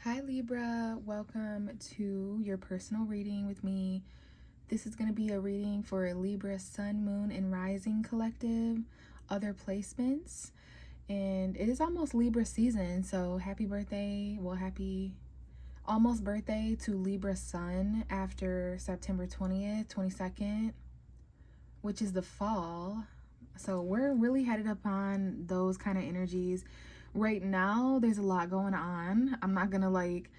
Hi Libra, welcome to your personal reading with me. This is going to be a reading for Libra Sun, Moon, and Rising Collective, other placements. And it is almost Libra season, so happy birthday, happy almost birthday to Libra Sun after September 20th, 22nd, which is the fall. So we're really headed up on those kind of energies. Right now, there's a lot going on. I'm not going to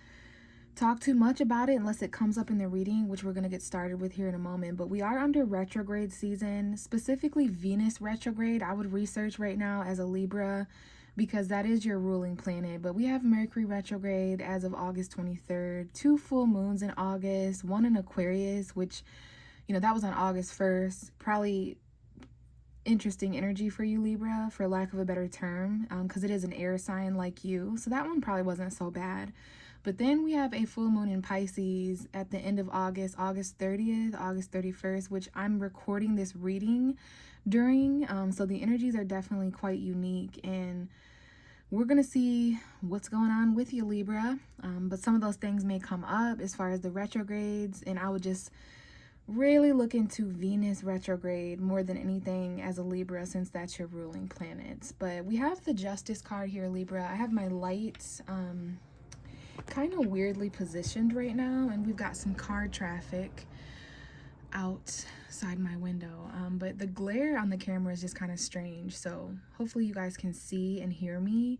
talk too much about it unless it comes up in the reading, which we're going to get started with here in a moment. But we are under retrograde season, specifically Venus retrograde. I would research right now as a Libra because that is your ruling planet. But we have Mercury retrograde as of August 23rd, 2 full moons in August, one in Aquarius, which, that was on August 1st. Probably interesting energy for you, Libra, for lack of a better term, because it is an air sign like you. So that one probably wasn't so bad. But then we have a full moon in Pisces at the end of August, August 30th, August 31st, which I'm recording this reading during. So the energies are definitely quite unique, and we're going to see what's going on with you, Libra. But some of those things may come up as far as the retrogrades, and I would just really look into Venus retrograde more than anything as a Libra, since that's your ruling planet. But we have the Justice card here, Libra. I have my lights kind of weirdly positioned right now, and we've got some car traffic outside my window, but the glare on the camera is just kind of strange, so hopefully you guys can see and hear me.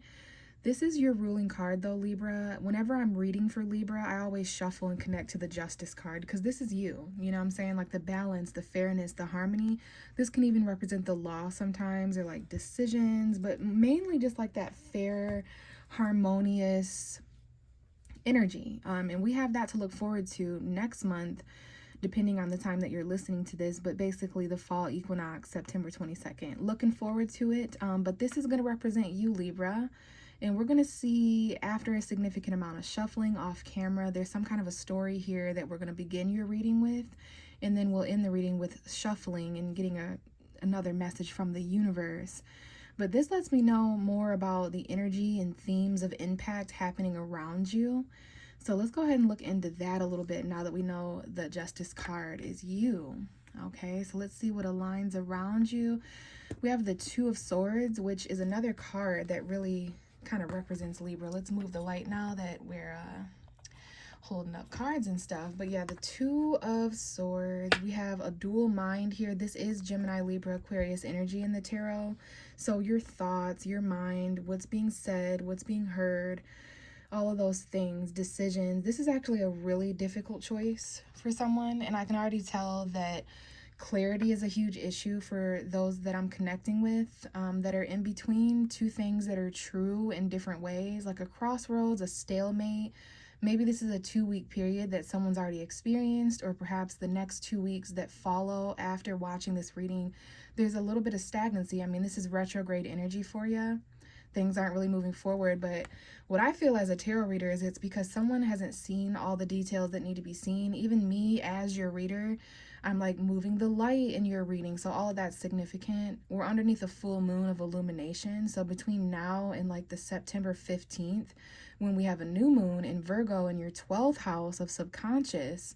This is your ruling card though, Libra. Whenever I'm reading for Libra, I always shuffle and connect to the Justice card because this is you. You know what I'm saying? Like the balance, the fairness, the harmony. This can even represent the law sometimes, or like decisions, but mainly just like that fair, harmonious energy. And we have that to look forward to next month, depending on the time that you're listening to this, but basically the fall equinox, September 22nd. Looking forward to it. But this is going to represent you, Libra. And we're going to see, after a significant amount of shuffling off camera, there's some kind of a story here that we're going to begin your reading with. And then we'll end the reading with shuffling and getting another message from the universe. But this lets me know more about the energy and themes of impact happening around you. So let's go ahead and look into that a little bit now that we know the Justice card is you. Okay, so let's see what aligns around you. We have the Two of Swords, which is another card that really kind of represents Libra. Let's move the light now that we're holding up cards and stuff. But yeah, the Two of Swords. We have a dual mind here. This is Gemini, Libra, Aquarius energy in the tarot. So your thoughts, your mind, what's being said, what's being heard, all of those things, decisions. This is actually a really difficult choice for someone, and I can already tell that clarity is a huge issue for those that I'm connecting with, that are in between two things that are true in different ways, like a crossroads, a stalemate. Maybe this is a 2-week period that someone's already experienced, or perhaps the next 2 weeks that follow after watching this reading, there's a little bit of stagnancy. I mean, this is retrograde energy for you. Things aren't really moving forward, but what I feel as a tarot reader is it's because someone hasn't seen all the details that need to be seen. Even me as your reader, I'm like moving the light in your reading, so all of that's significant. We're underneath a full moon of illumination, so between now and like the September 15th, when we have a new moon in Virgo in your 12th house of subconscious,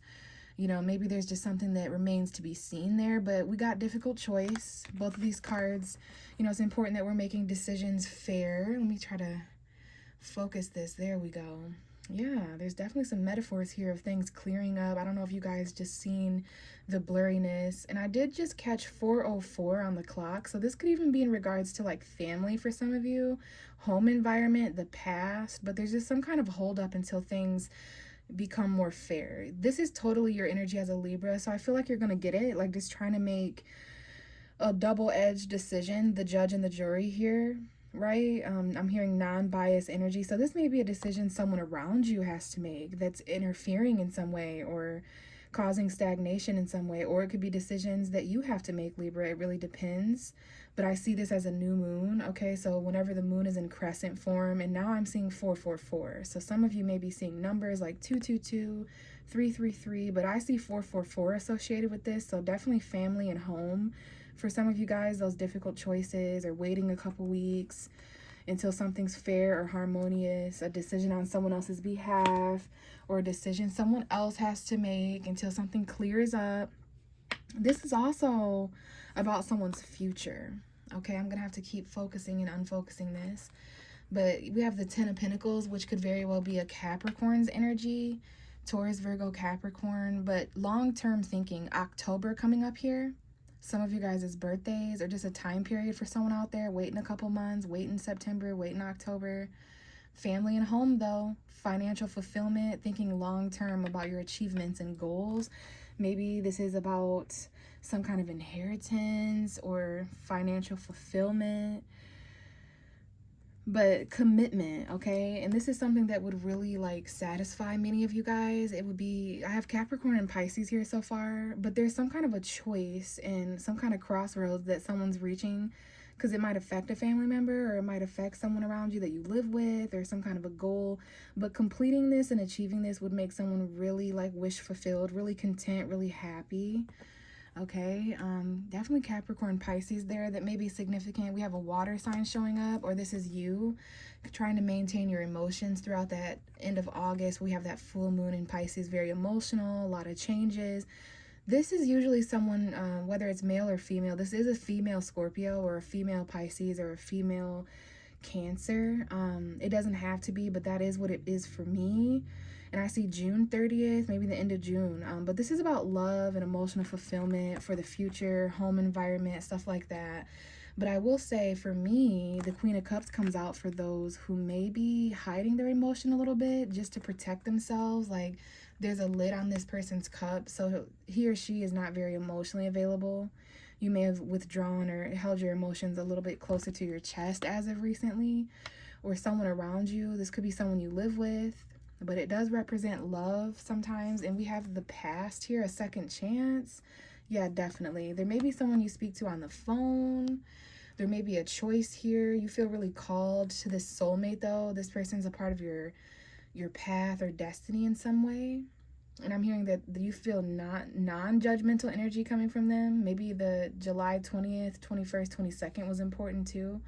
maybe there's just something that remains to be seen there. But we got difficult choice. Both of these cards, it's important that we're making decisions fair. Let me try to focus this. There we go. Yeah, there's definitely some metaphors here of things clearing up. I don't know if you guys just seen the blurriness. And I did just catch 4:04 on the clock. So this could even be in regards to like family for some of you, home environment, the past. But there's just some kind of hold up until things become more fair. This is totally your energy as a Libra. So I feel like you're going to get it. Like just trying to make a double-edged decision, the judge and the jury here, right? I'm hearing non-biased energy. So this may be a decision someone around you has to make that's interfering in some way or causing stagnation in some way, or it could be decisions that you have to make, Libra. It really depends. But I see this as a new moon. Okay, so whenever the moon is in crescent form, and now I'm seeing 4:44. So some of you may be seeing numbers like 222, 333, but I see 4:44 associated with this. So definitely family and home. For some of you guys, those difficult choices or waiting a couple weeks, until something's fair or harmonious, a decision on someone else's behalf, or a decision someone else has to make until something clears up. This is also about someone's future. Okay, I'm going to have to keep focusing and unfocusing this. But we have the Ten of Pentacles, which could very well be a Capricorn's energy. Taurus, Virgo, Capricorn. But long-term thinking, October coming up here. Some of you guys' birthdays, or just a time period for someone out there. Waiting a couple months, waiting September, waiting October. Family and home, though. Financial fulfillment, thinking long-term about your achievements and goals. Maybe this is about some kind of inheritance or financial fulfillment. But commitment, okay? And this is something that would really like satisfy many of you guys. It would be, I have Capricorn and Pisces here so far, but there's some kind of a choice and some kind of crossroads that someone's reaching, because it might affect a family member, or it might affect someone around you that you live with, or some kind of a goal. But completing this and achieving this would make someone really like wish fulfilled, really content, really happy. Okay, definitely Capricorn, Pisces there. That may be significant. We have a water sign showing up, or this is you trying to maintain your emotions throughout that end of August. We have that full moon in Pisces, very emotional, a lot of changes. This is usually someone, whether it's male or female. This is a female Scorpio, or a female Pisces, or a female Cancer. It doesn't have to be, but that is what it is for me. And I see June 30th, maybe the end of June. But this is about love and emotional fulfillment for the future, home environment, stuff like that. But I will say, for me, the Queen of Cups comes out for those who may be hiding their emotion a little bit just to protect themselves. Like, there's a lid on this person's cup, so he or she is not very emotionally available. You may have withdrawn or held your emotions a little bit closer to your chest as of recently, or someone around you. This could be someone you live with, but it does represent love sometimes. And we have the past here, a second chance. Yeah, definitely. There may be someone you speak to on the phone. There may be a choice here. You feel really called to this soulmate, though. This person's a part of your path or destiny in some way. And I'm hearing that you feel not non-judgmental energy coming from them. Maybe the July 20th, 21st, 22nd was important too.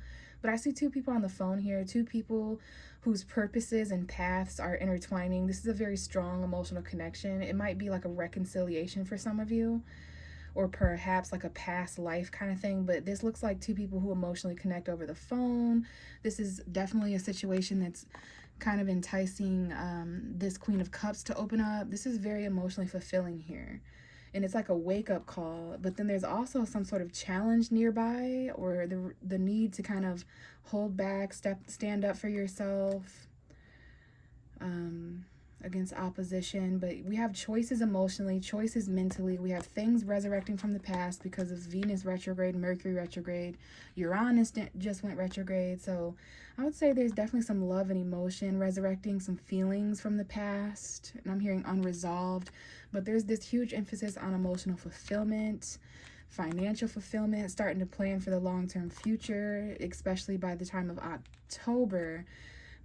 But I see two people on the phone here, two people whose purposes and paths are intertwining. This is a very strong emotional connection. It might be like a reconciliation for some of you, or perhaps like a past life kind of thing. But this looks like two people who emotionally connect over the phone. This is definitely a situation that's kind of enticing this Queen of Cups to open up. This is very emotionally fulfilling here. And it's like a wake-up call. But then there's also some sort of challenge nearby, or the need to kind of hold back, stand up for yourself against opposition. But we have choices emotionally, choices mentally. We have things resurrecting from the past because of Venus retrograde, Mercury retrograde, Uranus just went retrograde. So I would say there's definitely some love and emotion resurrecting, some feelings from the past. And I'm hearing unresolved. But there's this huge emphasis on emotional fulfillment, financial fulfillment, starting to plan for the long-term future, especially by the time of October.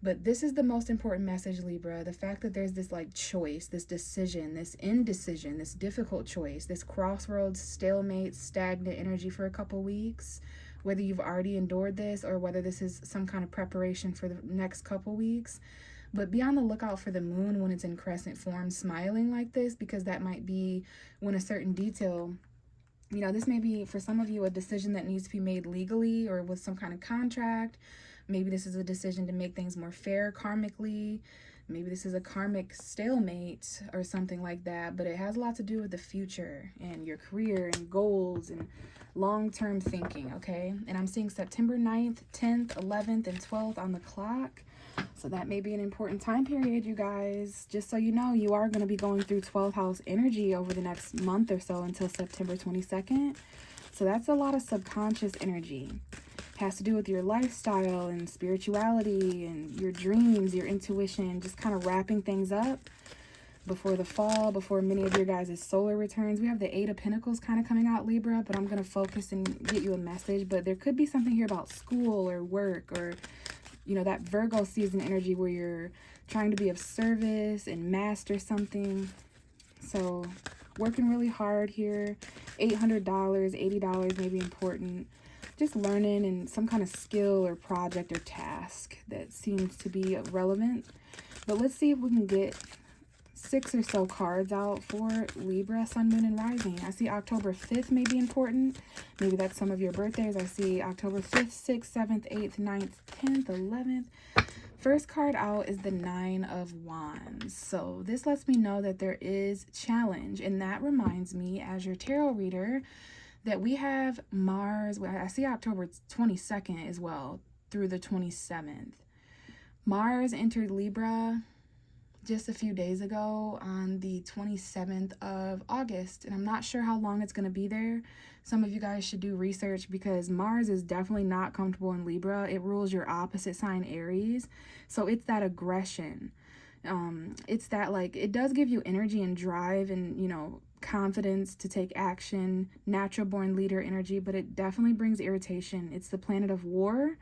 But this is the most important message, Libra. The fact that there's this like choice, this decision, this indecision, this difficult choice, this crossroads, stalemate, stagnant energy for a couple weeks, whether you've already endured this or whether this is some kind of preparation for the next couple weeks. But be on the lookout for the moon when it's in crescent form, smiling like this, because that might be when a certain detail, you know, this may be for some of you a decision that needs to be made legally or with some kind of contract. Maybe this is a decision to make things more fair karmically. Maybe this is a karmic stalemate or something like that. But it has a lot to do with the future and your career and goals and long-term thinking, okay? And I'm seeing September 9th, 10th, 11th, and 12th on the clock. So that may be an important time period, you guys. Just so you know, you are going to be going through 12th house energy over the next month or so until September 22nd. So that's a lot of subconscious energy. Has to do with your lifestyle and spirituality and your dreams, your intuition, just kind of wrapping things up before the fall, before many of your guys' solar returns. We have the Eight of Pentacles kind of coming out, Libra, but I'm going to focus and get you a message. But there could be something here about school or work, or, you know, that Virgo season energy where you're trying to be of service and master something. So working really hard here. $800, $80 may be important. just learning and some kind of skill or project or task that seems to be relevant. But let's see if we can get 6 or so cards out for Libra, Sun, Moon, and Rising. I see October 5th may be important. Maybe that's some of your birthdays. I see October 5th, 6th, 7th, 8th, 9th, 10th, 11th. First card out is the 9 of Wands. So this lets me know that there is challenge. And that reminds me, as your tarot reader, that we have Mars. I see October 22nd as well through the 27th. Mars entered Libra just a few days ago on the 27th of August, and I'm not sure how long it's going to be there. Some of you guys should do research because Mars is definitely not comfortable in Libra. It rules your opposite sign, Aries, so it's that aggression. It's that, like, it does give you energy and drive and, you know, confidence to take action, natural born leader energy, but it definitely brings irritation. It's the planet of war.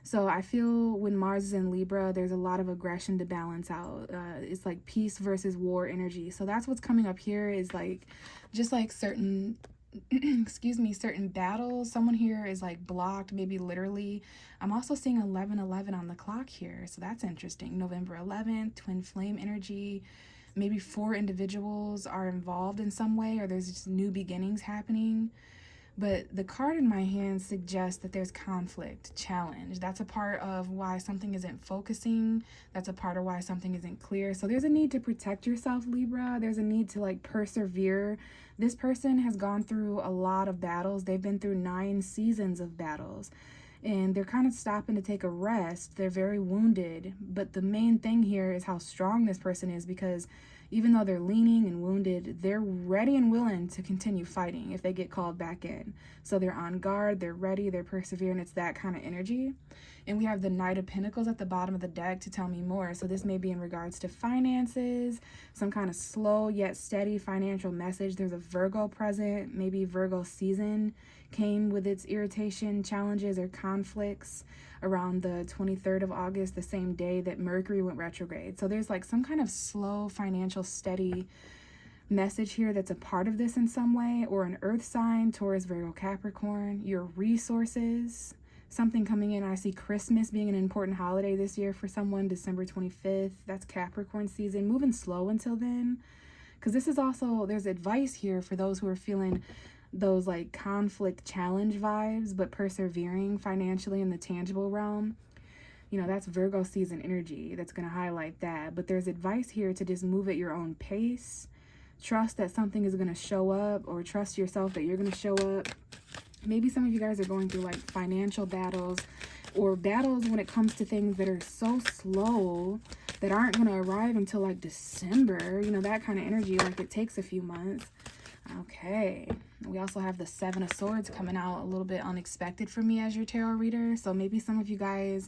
So I feel when Mars is in Libra, there's a lot of aggression to balance out. It's like peace versus war energy. So that's what's coming up here, is like, just like certain, excuse me, certain battles. Someone here is like blocked, maybe literally. I'm also seeing 11:11 on the clock here. So that's interesting. November 11th, twin flame energy. Maybe 4 individuals are involved in some way, or there's just new beginnings happening. But the card in my hand suggests that there's conflict, challenge. That's a part of why something isn't focusing. That's a part of why something isn't clear. So there's a need to protect yourself, Libra. There's a need to, like, persevere. This person has gone through a lot of battles. They've been through 9 seasons of battles. And they're kind of stopping to take a rest. They're very wounded. But the main thing here is how strong this person is, because even though they're leaning and wounded, they're ready and willing to continue fighting if they get called back in. So they're on guard, they're ready, they're persevering. It's that kind of energy. And we have the Knight of Pentacles at the bottom of the deck to tell me more. So this may be in regards to finances, some kind of slow yet steady financial message. There's a Virgo present, maybe Virgo season came with its irritation, challenges, or conflicts around the 23rd of August, the same day that Mercury went retrograde. So there's like some kind of slow, financial, steady message here that's a part of this in some way, or an earth sign, Taurus, Virgo, Capricorn, your resources, something coming in. I see Christmas being an important holiday this year for someone, December 25th. That's Capricorn season, moving slow until then. Because this is also, there's advice here for those who are feeling those like conflict challenge vibes, but persevering financially in the tangible realm. You know, that's Virgo season energy that's going to highlight that. But there's advice here to just move at your own pace. Trust that something is going to show up, or trust yourself that you're going to show up. Maybe some of you guys are going through like financial battles, or battles when it comes to things that are so slow that aren't going to arrive until like December. You know, that kind of energy, like it takes a few months. Okay, we also have the 7 of Swords coming out a little bit unexpected for me as your tarot reader. So maybe some of you guys,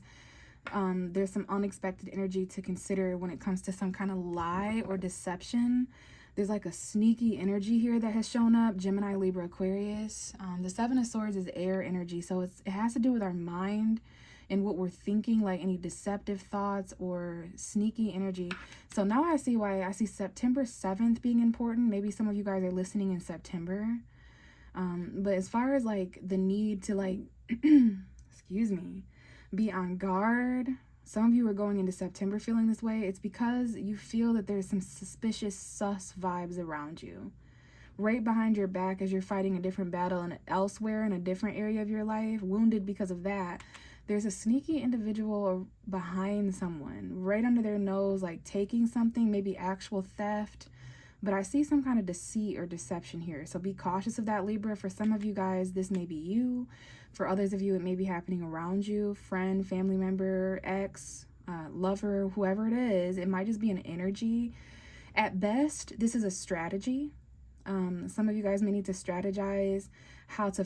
there's some unexpected energy to consider when it comes to some kind of lie or deception. There's like a sneaky energy here that has shown up, Gemini, Libra, Aquarius. The 7 of Swords is air energy, so it has to do with our mind and what we're thinking, like any deceptive thoughts or sneaky energy. So now I see why I see September 7th being important. Maybe some of you guys are listening in September. But as far as like the need to like, excuse me, be on guard. Some of you are going into September feeling this way. It's because you feel that there's some suspicious, sus vibes around you. Right behind your back as you're fighting a different battle and elsewhere in a different area of your life, wounded because of that. There's a sneaky individual behind someone, right under their nose, like taking something, maybe actual theft. But I see some kind of deceit or deception here. So be cautious of that, Libra. For some of you guys, this may be you. For others of you, it may be happening around you, friend, family member, ex, lover, whoever it is. It might just be an energy. At best, this is a strategy. Some of you guys may need to strategize how to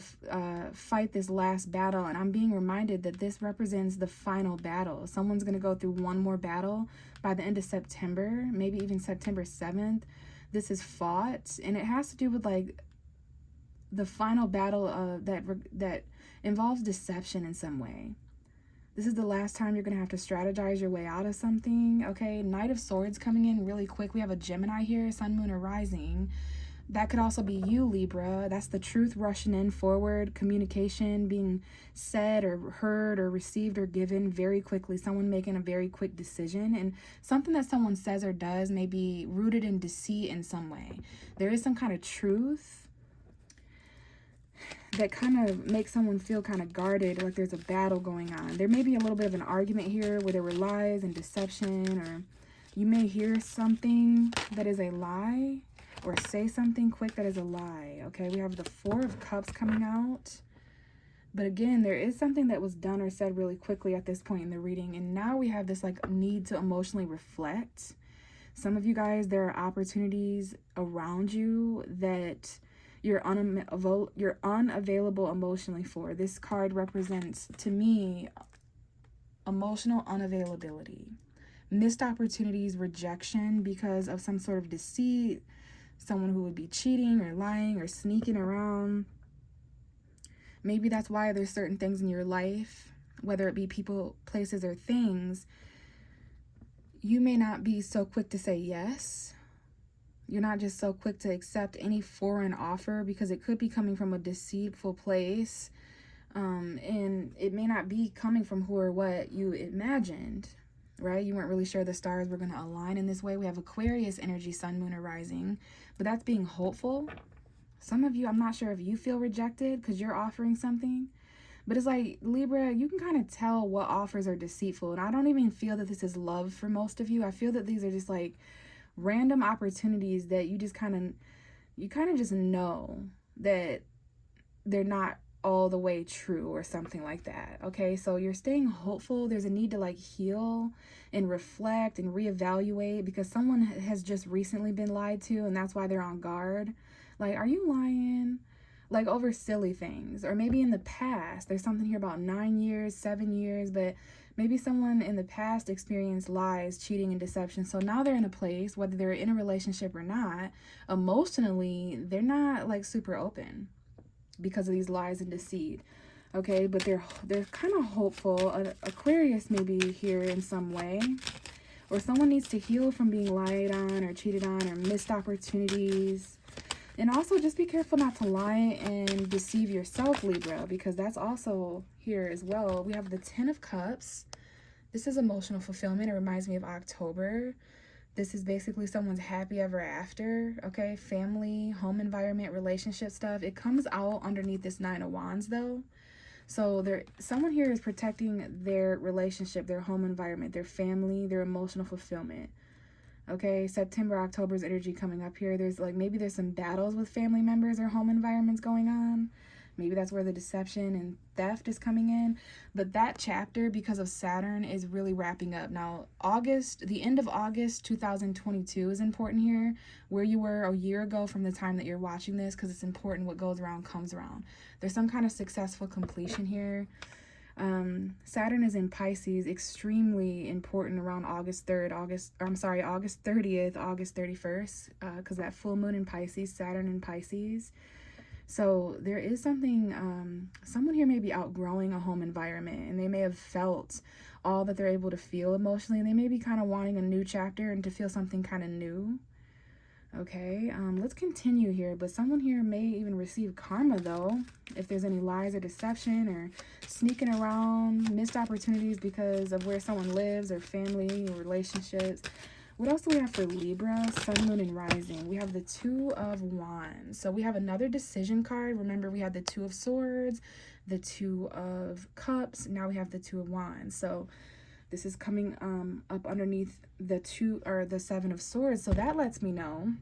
fight this last battle. And I'm being reminded that this represents the final battle. Someone's going to go through one more battle by the end of September, maybe even September 7th. This is fought, and it has to do with like the final battle that involves deception in some way. This is the last time you're going to have to strategize your way out of something, okay? Knight of Swords coming in really quick. We have a Gemini here, Sun, Moon, or Rising. That could also be you, Libra. That's the truth rushing in forward, communication being said or heard or received or given very quickly, someone making a very quick decision. And something that someone says or does may be rooted in deceit in some way. There is some kind of truth that kind of makes someone feel kind of guarded, like there's a battle going on. There may be a little bit of an argument here where there were lies and deception, or you may hear something that is a lie or say something quick that is a lie. Okay, we have the Four of Cups coming out. But again, there is something that was done or said really quickly at this point in the reading. And now we have this like need to emotionally reflect. Some of you guys, there are opportunities around you that you're unavailable emotionally for. This card represents, to me, emotional unavailability. Missed opportunities, rejection because of some sort of deceit, someone who would be cheating or lying or sneaking around. Maybe that's why there's certain things in your life, whether it be people, places, or things, you may not be so quick to say yes. You're not just so quick to accept any foreign offer because it could be coming from a deceitful place. And it may not be coming from who or what you imagined, right? You weren't really sure the stars were going to align in this way. We have Aquarius energy, sun, moon, or rising, but that's being hopeful. Some of you, I'm not sure if you feel rejected because you're offering something, but it's like, Libra, you can kind of tell what offers are deceitful. And I don't even feel that this is love for most of you. I feel that these are just like random opportunities that you kind of just know that they're not all the way true or something like that. Okay, so you're staying hopeful. There's a need to like heal and reflect and reevaluate because someone has just recently been lied to, and that's why they're on guard. Like, are you lying? Like over silly things, or maybe in the past there's something here about 9 years, 7 years, but maybe someone in the past experienced lies, cheating, and deception. So now they're in a place, whether they're in a relationship or not, emotionally they're not like super open because of these lies and deceit. Okay, but they're kind of hopeful. Aquarius may be here in some way, or someone needs to heal from being lied on or cheated on or missed opportunities. And also just be careful not to lie and deceive yourself, Libra, because that's also here as well. We have the Ten of Cups. This is emotional fulfillment. It reminds me of October. This is basically someone's happy ever after, okay? Family, home environment, relationship stuff. It comes out underneath this Nine of Wands, though. So someone here is protecting their relationship, their home environment, their family, their emotional fulfillment. Okay, September, October's energy coming up here. Maybe there's some battles with family members or home environments going on. Maybe that's where the deception and theft is coming in. But that chapter, because of Saturn, is really wrapping up. Now, the end of August 2022 is important here, where you were a year ago from the time that you're watching this, because it's important. What goes around comes around. There's some kind of successful completion here. Saturn is in Pisces, extremely important around August 30th, August 31st, because that full moon in Pisces, Saturn in Pisces. So there is something, someone here may be outgrowing a home environment, and they may have felt all that they're able to feel emotionally, and they may be kind of wanting a new chapter and to feel something kind of new. Okay, let's continue here. But someone here may even receive karma, though, if there's any lies or deception or sneaking around, missed opportunities because of where someone lives or family or relationships. What else do we have for Libra, Sun, Moon, and Rising? We have the Two of Wands. So we have another decision card. Remember, we had the Two of Swords, the Two of Cups. Now we have the Two of Wands. So this is coming up underneath the Seven of Swords. So that lets me know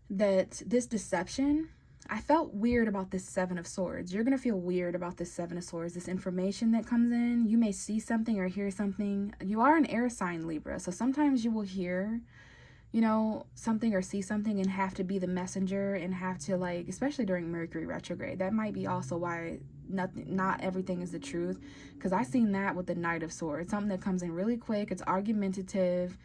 that this deception, I felt weird about this Seven of Swords. You're going to feel weird about this Seven of Swords, this information that comes in. You may see something or hear something. You are an air sign, Libra. So sometimes you will hear, something or see something and have to be the messenger and have to, like, especially during Mercury retrograde. That might be also why not everything is the truth, because I seen that with the Knight of Swords, something that comes in really quick. It's argumentative.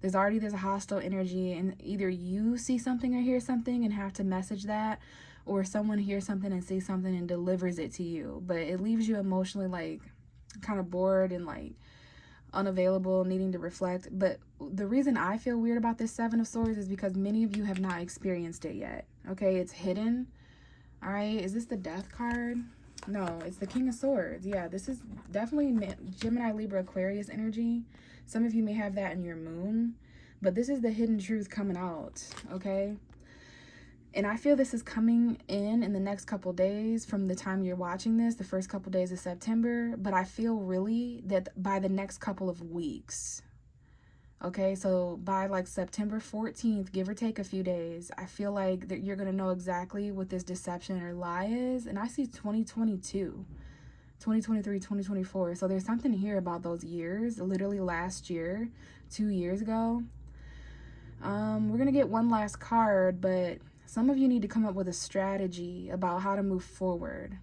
There's a hostile energy, and either you see something or hear something and have to message that, or someone hears something and sees something and delivers it to you, but it leaves you emotionally like kind of bored and like unavailable, needing to reflect. But the reason I feel weird about this Seven of Swords is because many of you have not experienced it yet. Okay, it's hidden. All right, is this the Death card? No, it's the King of Swords. Yeah, this is definitely Gemini, Libra, Aquarius energy. Some of you may have that in your moon, but this is the hidden truth coming out, okay? And I feel this is coming in the next couple days from the time you're watching this, the first couple days of September. But I feel really that by the next couple of weeks, okay, so by like September 14th, give or take a few days, I feel like that you're going to know exactly what this deception or lie is. And I see 2022, 2023, 2024. So there's something here about those years, literally last year, 2 years ago. We're going to get one last card, but some of you need to come up with a strategy about how to move forward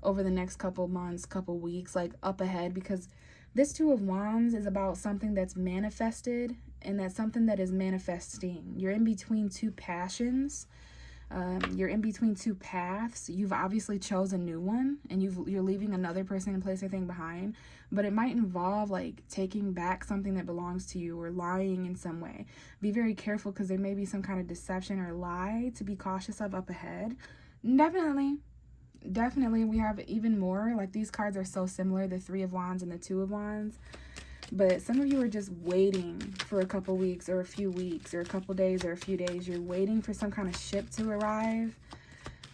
over the next couple months, couple weeks, like up ahead, because this Two of Wands is about something that's manifested, and that's something that is manifesting. You're in between two passions. You're in between two paths. You've obviously chosen a new one, and you're leaving another person and place or thing behind. But it might involve like taking back something that belongs to you or lying in some way. Be very careful, because there may be some kind of deception or lie to be cautious of up ahead. Definitely, we have even more. Like, these cards are so similar, the Three of Wands and the Two of Wands. But some of you are just waiting for a couple weeks or a few weeks or a couple days or a few days. You're waiting for some kind of ship to arrive.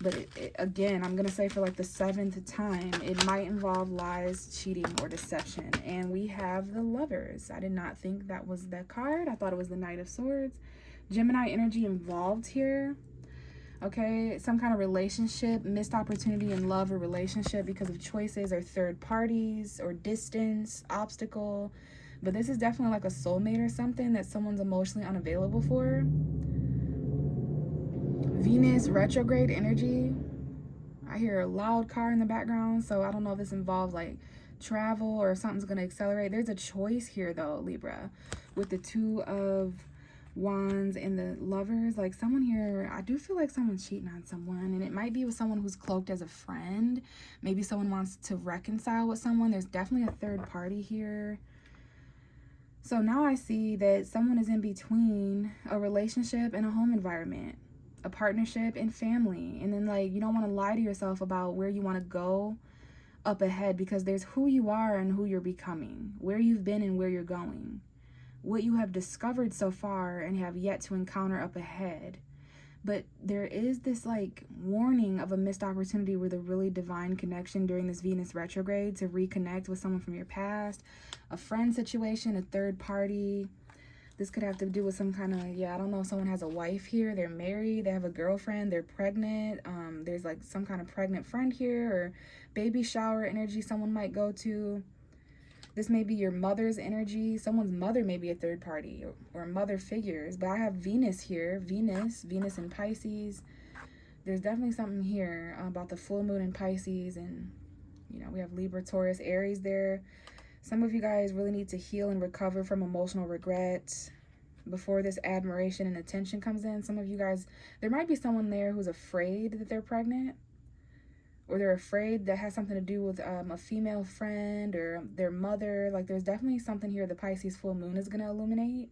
But again, I'm going to say for like the 7th time, it might involve lies, cheating, or deception. And we have the Lovers. I did not think that was the card. I thought it was the Knight of Swords. Gemini energy involved here. Okay, some kind of relationship, missed opportunity in love or relationship because of choices or third parties or distance, obstacle. But this is definitely like a soulmate or something that someone's emotionally unavailable for. Venus retrograde energy. I hear a loud car in the background, so I don't know if this involves like travel or something's going to accelerate. There's a choice here though, Libra, with the Two of Wands and the Lovers. Like, someone here, I do feel like someone's cheating on someone, and it might be with someone who's cloaked as a friend. Maybe someone wants to reconcile with someone. There's definitely a third party here. So now I see that someone is in between a relationship and a home environment, a partnership and family. And then, like, you don't want to lie to yourself about where you want to go up ahead, because there's who you are and who you're becoming, where you've been and where you're going, what you have discovered so far and have yet to encounter up ahead. But there is this like warning of a missed opportunity with a really divine connection during this Venus retrograde to reconnect with someone from your past, a friend situation, a third party. This could have to do with some kind of, I don't know, someone has a wife here, they're married, they have a girlfriend, they're pregnant. There's like some kind of pregnant friend here, or baby shower energy someone might go to. This may be your mother's energy. Someone's mother may be a third party or mother figures. But I have Venus here. Venus in Pisces. There's definitely something here about the full moon in Pisces. And, we have Libra, Taurus, Aries there. Some of you guys really need to heal and recover from emotional regret before this admiration and attention comes in. Some of you guys, there might be someone there who's afraid that they're pregnant, or they're afraid that has something to do with a female friend or their mother. Like, there's definitely something here the Pisces full moon is going to illuminate.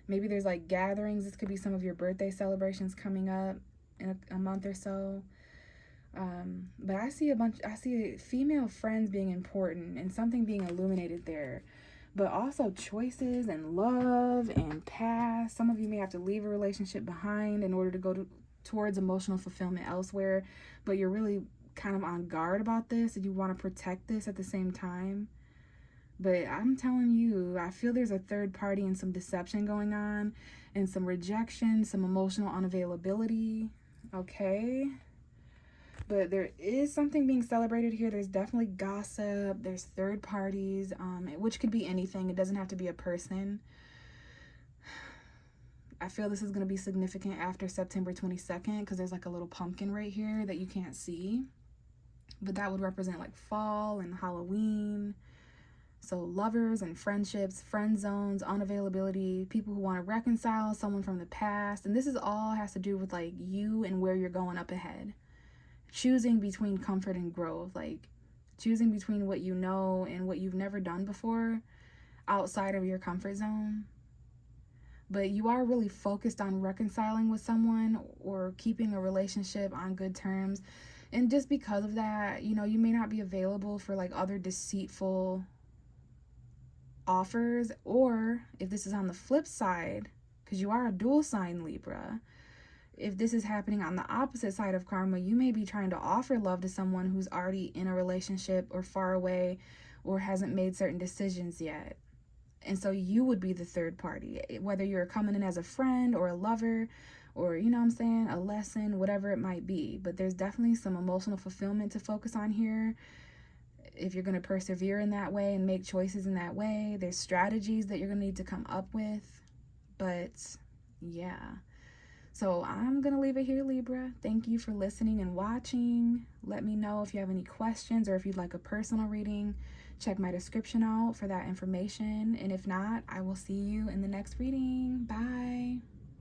Maybe there's like gatherings. This could be some of your birthday celebrations coming up in a month or so. But I see female friends being important and something being illuminated there. But also choices and love and past. Some of you may have to leave a relationship behind in order to go towards emotional fulfillment elsewhere. But you're really kind of on guard about this, and you want to protect this at the same time. But I'm telling you, I feel there's a third party and some deception going on, and some rejection, some emotional unavailability. Okay, but there is something being celebrated here. There's definitely gossip, there's third parties, which could be anything. It doesn't have to be a person. I feel this is going to be significant after September 22nd, because there's like a little pumpkin right here that you can't see. But that would represent like fall and Halloween. So lovers and friendships, friend zones, unavailability, people who want to reconcile, someone from the past. And this is all has to do with like you and where you're going up ahead. Choosing between comfort and growth, like choosing between what you know and what you've never done before. outside of your comfort zone. But you are really focused on reconciling with someone or keeping a relationship on good terms. And just because of that, you know, you may not be available for like other deceitful offers. Or if this is on the flip side, because you are a dual sign Libra, if this is happening on the opposite side of karma, you may be trying to offer love to someone who's already in a relationship or far away or hasn't made certain decisions yet. And so you would be the third party, whether you're coming in as a friend or a lover or, you know what I'm saying, a lesson, whatever it might be. But there's definitely some emotional fulfillment to focus on here. If you're going to persevere in that way and make choices in that way, there's strategies that you're going to need to come up with. But yeah. So I'm going to leave it here, Libra. Thank you for listening and watching. Let me know if you have any questions or if you'd like a personal reading. Check my description out for that information. And if not, I will see you in the next reading. Bye.